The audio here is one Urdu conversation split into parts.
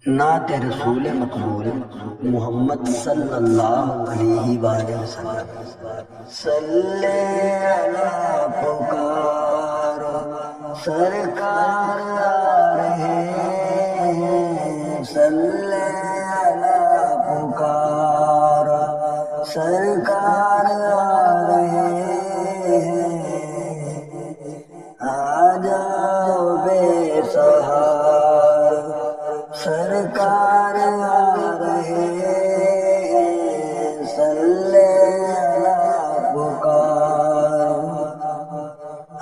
نعت رسول مقبول محمد صلی اللہ علیہ وآلہ وسلم۔ صلی اللہ پکارو سرکار آ رہے ہیں، صلی اللہ پکارو سرکار آ رہے ہیں، آ جاؤ بے سہار سرکار آ رہے ہیں، صلی اللہ پکارو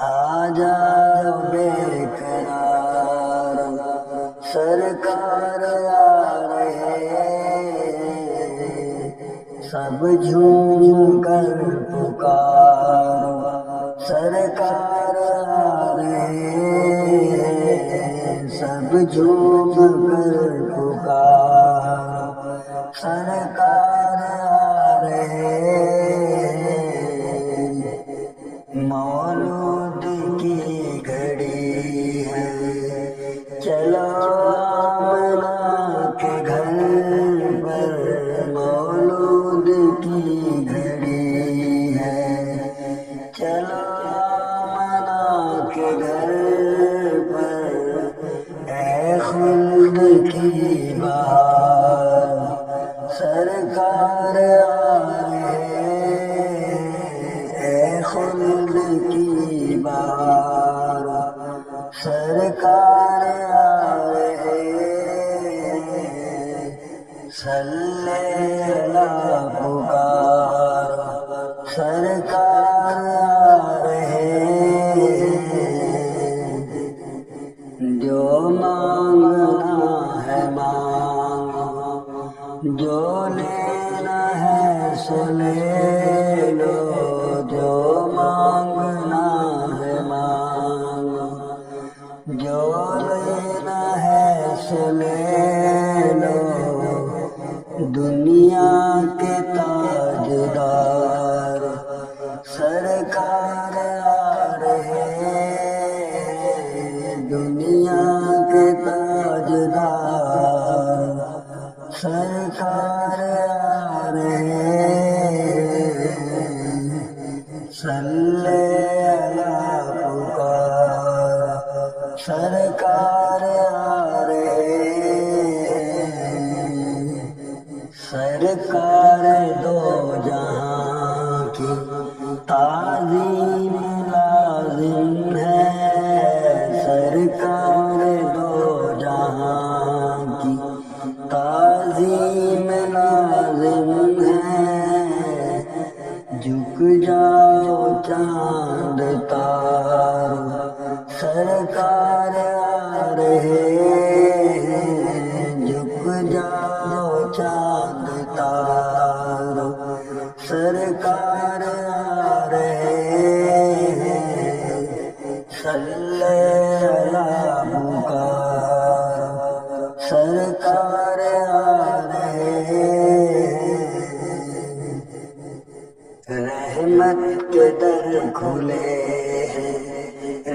آ جاؤ بے قرار سرکار آ رہے ہیں، سب جھوم کر پکارو سرکار آ رہے ہیں، سب جھوم کر پکارو سرکار آ رہے ہیں، مولود کی گھڑی ہے، چلو آمنہ کے گھر پر مولود کی گھڑی ہے، چلو آمنہ کے گھر پر اے خلد کی بہار سرکار آ رہے ہیں، اے خلد کی بہار سرکار آ رہے ہیں، صلی اللہ پکارو سرکار آ رہے ہیں، جو مانگنا ہے مانگو، جو لینا ہے سو لے لو، جو مانگنا ہے مانگو، جو لینا ہے سو لے لو، دنیا کے تاجدار سرکار آ رہے ہیں، دنیا کے تاجدار سرکار آ رہے ہیں، صلی اللہ پکارو سرکار آ رہے ہیں، سرکار دو جہاں کی تعظیم لازم ہے، سرکار دو جہاں کی تعظیم لازم ہے، جھک جاؤ چاند تارو سرکار آ رہے ہیں، جھک جاؤ چاند تارو سرکار آ رہے ہیں، صلی اللہ پکارو سرکار آ رہے ہیں، رحمت کے در کھلے ہیں،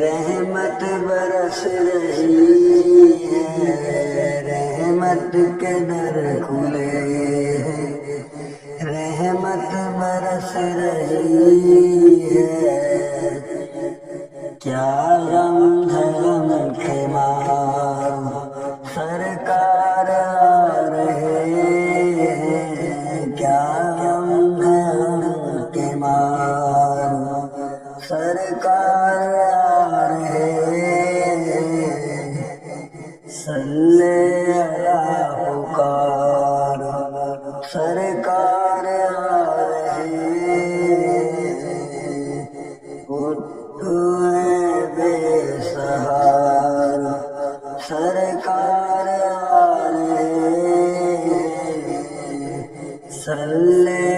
رحمت برس رہی ہے، رحمت کے در کھلے ہیں، رحمت برس رہی ہے، کیا غم ہے غم کے مارو سرکار آ رہے ہیں، کیا غم ہے غم کے مارو سرکار آ رہے ہیں، صلی اللہ پکارو سرکار آ رہے ہیں، اٹھو اے بے سہارا سرکار آ رہے ہیں، صلی